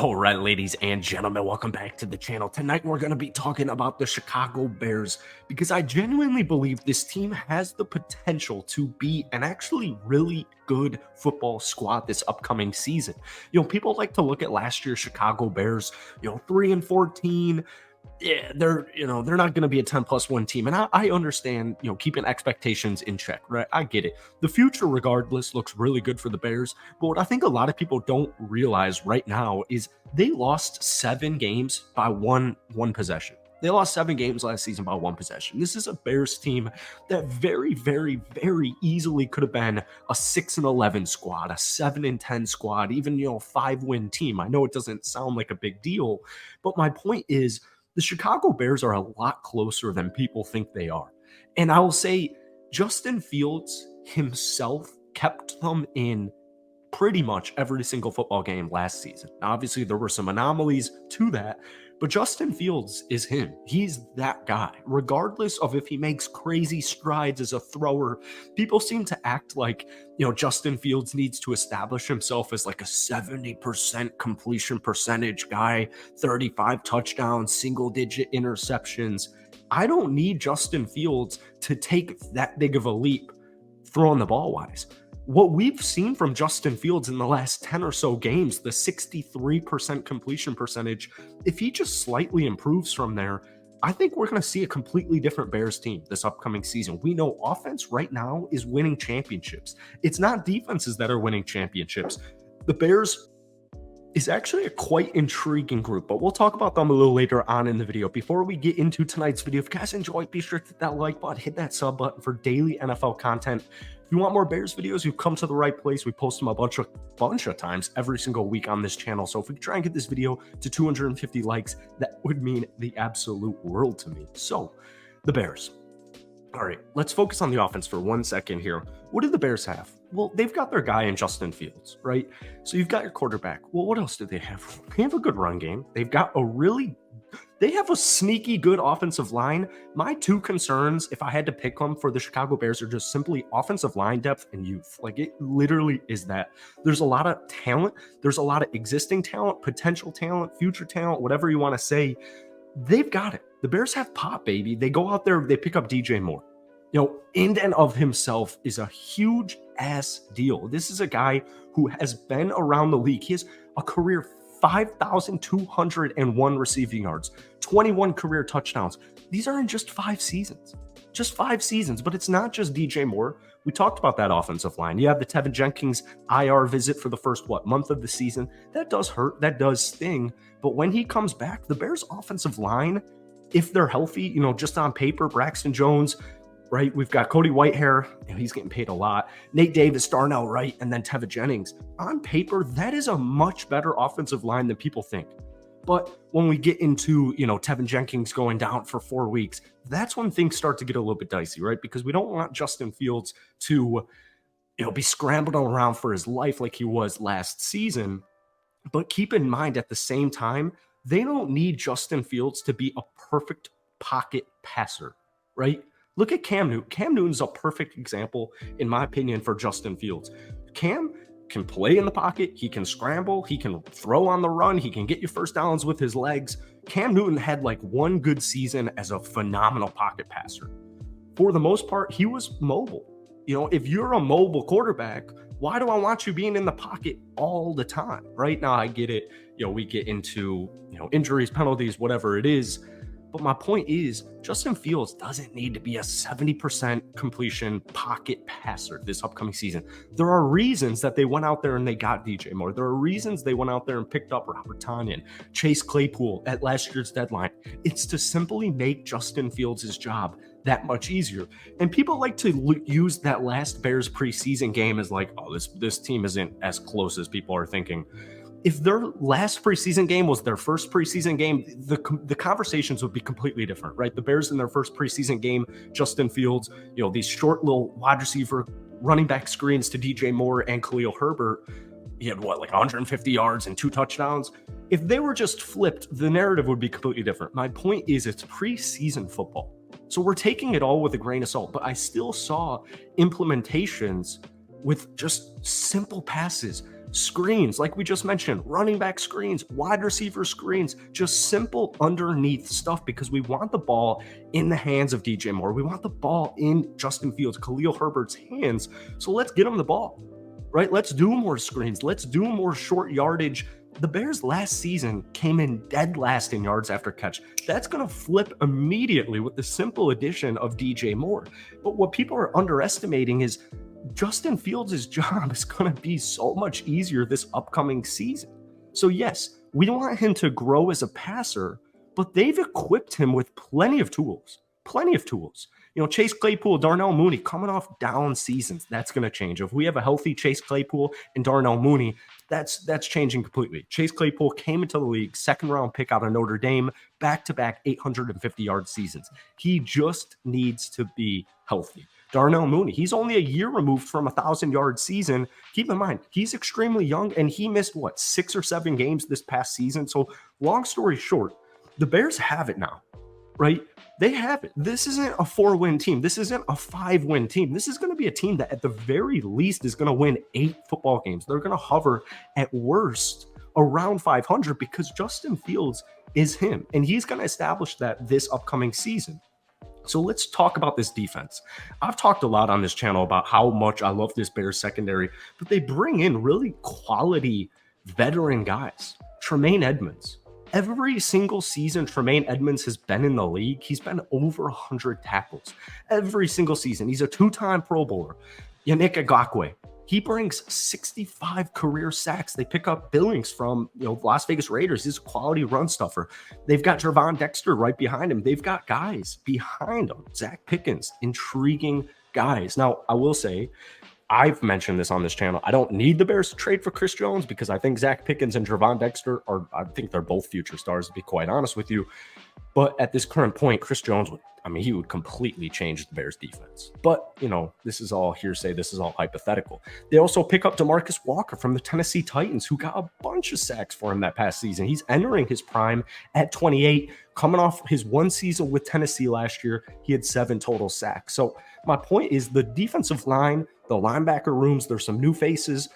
All right, ladies and gentlemen, welcome back to the channel. Tonight, we're going to be talking about the Chicago Bears because I genuinely believe this team has the potential to be an actually really good football squad this upcoming season. People like to look at last year's Chicago Bears, 3-14. Yeah, they're not going to be a 10+1 team. And I understand, keeping expectations in check, right? I get it. The future, regardless, looks really good for the Bears. But what I think a lot of people don't realize right now is they lost 7 games by one possession. They lost 7 games last season by 1 possession. This is a Bears team that very, very, very easily could have been a 6-11 squad, a 7-10 squad, even, 5-win team. I know it doesn't sound like a big deal, but my point is, the Chicago Bears are a lot closer than people think they are. And I will say Justin Fields himself kept them in pretty much every single football game last season. Now, obviously, there were some anomalies to that, but Justin Fields is him. He's that guy. Regardless of if he makes crazy strides as a thrower, people seem to act like, Justin Fields needs to establish himself as like a 70% completion percentage guy, 35 touchdowns, single-digit interceptions. I don't need Justin Fields to take that big of a leap throwing the ball wise. What we've seen from Justin Fields in the last 10 or so games, the 63% completion percentage, if he just slightly improves from there, I think we're going to see a completely different Bears team this upcoming season. We know offense right now is winning championships. It's not defenses that are winning championships. The Bears is actually a quite intriguing group, but we'll talk about them a little later on in the video. Before we get into tonight's video, if you guys enjoyed, be sure to hit that like button, hit that sub button for daily NFL content. If you want more Bears videos, you've come to the right place. We post them a bunch of times every single week on this channel. So if we try and get this video to 250 likes, that would mean the absolute world to me. So, the Bears. All right, let's focus on the offense for 1 second here. What do the Bears have? Well, they've got their guy in Justin Fields, right? So you've got your quarterback. Well, what else do they have? They have a good run game. They have a sneaky good offensive line. My 2 concerns, if I had to pick them for the Chicago Bears, are just simply offensive line depth and youth. Like, it literally is that. There's a lot of talent. There's a lot of existing talent, potential talent, future talent, whatever you want to say. They've got it. The Bears have pop, baby. They go out there, they pick up DJ Moore. In and of himself is a huge ass deal. This is a guy who has been around the league. He has a career 5,201 receiving yards, 21 career touchdowns. These are in just 5 seasons. Just 5 seasons, but it's not just DJ Moore. We talked about that offensive line. You have the Tevin Jenkins IR visit for the first, month of the season. That does hurt. That does sting. But when he comes back, the Bears offensive line, if they're healthy, just on paper, Braxton Jones, right? We've got Cody Whitehair, he's getting paid a lot. Nate Davis, Darnell Wright, and then Tevin Jennings. On paper, that is a much better offensive line than people think. But when we get into, Tevin Jenkins going down for 4 weeks, that's when things start to get a little bit dicey, right? Because we don't want Justin Fields to, be scrambling around for his life like he was last season. But keep in mind, at the same time, they don't need Justin Fields to be a perfect pocket passer, right? Look at Cam Newton. Cam Newton's a perfect example, in my opinion, for Justin Fields. Cam can play in the pocket. He can scramble. He can throw on the run. He can get you first downs with his legs. Cam Newton had like 1 good season as a phenomenal pocket passer. For the most part, he was mobile. If you're a mobile quarterback, why do I want you being in the pocket all the time? Right now, I get it. We get into, injuries, penalties, whatever it is. But my point is, Justin Fields doesn't need to be a 70% completion pocket passer this upcoming season. There are reasons that they went out there and they got DJ Moore. There are reasons they went out there and picked up Robert Tonyan, Chase Claypool at last year's deadline. It's to simply make Justin Fields' job that much easier. And people like to use that last Bears preseason game as like, oh, this team isn't as close as people are thinking. If their last preseason game was their first preseason game, the conversations would be completely different, right? The Bears in their first preseason game, Justin Fields, these short little wide receiver running back screens to DJ Moore and Khalil Herbert, he had 150 yards and 2 touchdowns. If they were just flipped, the narrative would be completely different. My point is, it's preseason football. So we're taking it all with a grain of salt, but I still saw implementations with just simple passes screens, like we just mentioned, running back screens, wide receiver screens, just simple underneath stuff because we want the ball in the hands of DJ Moore. We want the ball in Justin Fields, Khalil Herbert's hands. So let's get him the ball, right? Let's do more screens. Let's do more short yardage. The Bears last season came in dead last in yards after catch. That's going to flip immediately with the simple addition of DJ Moore. But what people are underestimating is Justin Fields' job is going to be so much easier this upcoming season. So yes, we want him to grow as a passer, but they've equipped him with plenty of tools. Chase Claypool, Darnell Mooney coming off down seasons. That's going to change. If we have a healthy Chase Claypool and Darnell Mooney, that's changing completely. Chase Claypool came into the league, second-round pick out of Notre Dame, back-to-back 850-yard seasons. He just needs to be healthy. Darnell Mooney, he's only a year removed from a 1,000-yard season. Keep in mind, he's extremely young, and he missed, 6 or 7 games this past season? So long story short, the Bears have it now, right? They have it. This isn't a 4-win team. This isn't a 5-win team. This is going to be a team that at the very least is going to win 8 football games. They're going to hover at worst around 500 because Justin Fields is him, and he's going to establish that this upcoming season. So let's talk about this defense. I've talked a lot on this channel about how much I love this Bears secondary, but they bring in really quality veteran guys. Tremaine Edmunds. Every single season Tremaine Edmunds has been in the league, he's been over 100 tackles. Every single season. He's a 2-time Pro Bowler. Yannick Ngakoue. He brings 65 career sacks. They pick up Billings from Las Vegas Raiders. He's a quality run stuffer. They've got Gervon Dexter right behind him. They've got guys behind him. Zach Pickens, intriguing guys. Now, I will say, I've mentioned this on this channel. I don't need the Bears to trade for Chris Jones because I think Zach Pickens and Gervon Dexter I think they're both future stars, to be quite honest with you. But at this current point, Chris Jones he would completely change the Bears defense. But, this is all hearsay. This is all hypothetical. They also pick up DeMarcus Walker from the Tennessee Titans, who got a bunch of sacks for him that past season. He's entering his prime at 28, coming off his 1 season with Tennessee last year. He had 7 total sacks. So my point is the defensive line, the linebacker rooms, there's some new faces.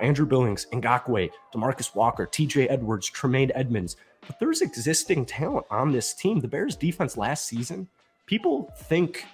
Andrew Billings, Ngakoue, DeMarcus Walker, TJ Edwards, Tremaine Edmunds. But there's existing talent on this team. The Bears defense last season, people think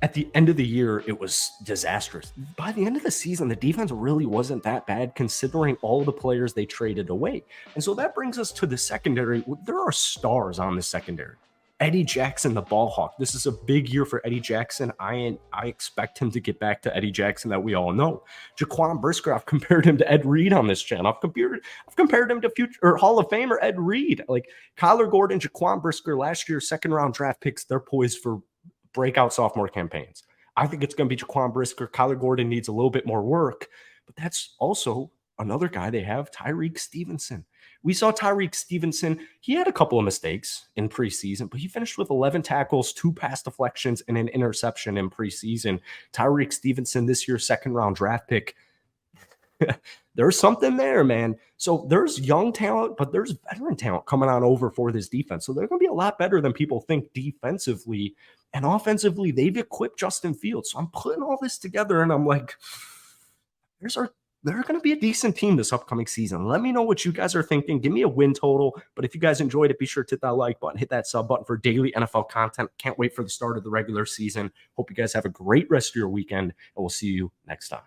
at the end of the year it was disastrous. By the end of the season, the defense really wasn't that bad considering all the players they traded away. And so that brings us to the secondary. There are stars on the secondary. Eddie Jackson, the ball hawk. This is a big year for Eddie Jackson. I expect him to get back to Eddie Jackson that we all know. Jaquan Brisker, I've compared him to Ed Reed on this channel. I've compared him to future or Hall of Famer Ed Reed. Like Kyler Gordon, Jaquan Brisker, last year's 2nd-round draft picks. They're poised for breakout sophomore campaigns. I think it's going to be Jaquan Brisker. Kyler Gordon needs a little bit more work, but that's also another guy they have, Tyrique Stevenson. We saw Tyrique Stevenson. He had a couple of mistakes in preseason, but he finished with 11 tackles, 2 pass deflections, and an interception in preseason. Tyrique Stevenson, this year's 2nd-round draft pick. There's something there, man. So there's young talent, but there's veteran talent coming on over for this defense. So they're going to be a lot better than people think defensively. And offensively, they've equipped Justin Fields. So I'm putting all this together, and I'm like, they're going to be a decent team this upcoming season. Let me know what you guys are thinking. Give me a win total. But if you guys enjoyed it, be sure to hit that like button, hit that sub button for daily NFL content. Can't wait for the start of the regular season. Hope you guys have a great rest of your weekend, and we'll see you next time.